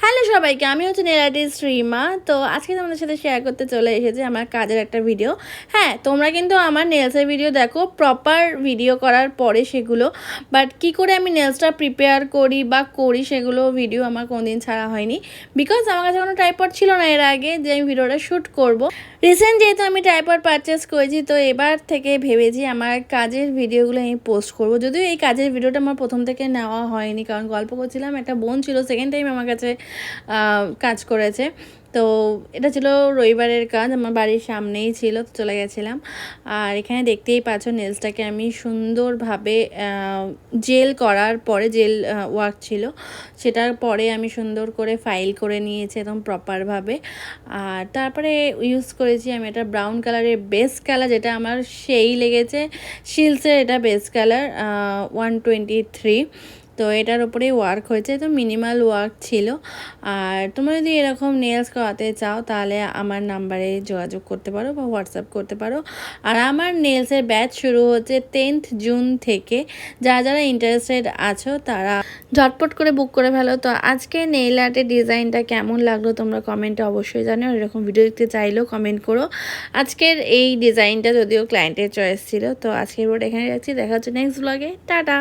Hello সবাইকে, আমি হচ্ছে নেল আর্টিস্ট রিমা। তো আজকে তোমাদের সাথে শেয়ার করতে চলে এসেছি আমার কাজের একটা ভিডিও। হ্যাঁ, তোমরা কিন্তু আমার নেলসের ভিডিও দেখো প্রপার ভিডিও করার পরে সেগুলো, বাট কি করে আমি নেলসটা প্রিপেয়ার করি সেগুলো ভিডিও আমার কোনোদিন ছাড়া হয়নি, বিকজ আমার কাছে কোনো ট্রাইপড ছিল না এর আগে যে আমি ভিডিওটা শ্যুট করব। রিসেন্ট যেহেতু আমি ট্রাইপড পারচেস করেছি, তো এবার থেকে ভেবেছি আমার কাজের ভিডিওগুলো আমি পোস্ট করব। যদিও এই কাজের ভিডিওটা আমার প্রথম থেকে নেওয়া হয়নি, কারণ গল্প করছিলাম একটা বোন ছিল সেকেন্ড টাইম আমার কাছে কাজ করেছে। তো এটা ছিল রবিবারের কাজ, আমার বাড়ির সামনেই ছিল, তো চলে গেছিলাম। আর এখানে দেখতেই পাচ্ছ নেলসটাকে আমি সুন্দরভাবে জেল করার পরে, জেল ওয়ার্ক ছিল, সেটার পরে আমি সুন্দর করে ফাইল করে নিয়েছি একদম প্রপারভাবে। আর তারপরে ইউজ করেছি আমি এটা ব্রাউন কালারের বেস কালার, যেটা আমার সেই লেগেছে শিলসের, এটা বেস কালার 123। তো এটার ওপরেই ওয়ার্ক হয়েছে, তো মিনিমাল ওয়ার্ক ছিল। আর তোমরা যদি এরকম নেলস করাতে চাও তাহলে আমার নাম্বারে যোগাযোগ করতে পারো বা হোয়াটসঅ্যাপ করতে পারো। আর আমার নেলসের ব্যাচ শুরু হচ্ছে 10th জুন থেকে। যারা যারা ইন্টারেস্টেড আছো তারা ঝটপট করে বুক করে ফেলো। তো আজকে নেইল আর্টের ডিজাইনটা কেমন লাগলো তোমরা কমেন্টে অবশ্যই জানিও। এরকম ভিডিও দেখতে চাইলেও কমেন্ট করো। আজকের এই ডিজাইনটা যদিও ক্লায়েন্টের চয়েস ছিল। তো আজকের ভিডিওটা এখানে রাখছি, দেখা হচ্ছে নেক্সট ব্লগে। টাটা।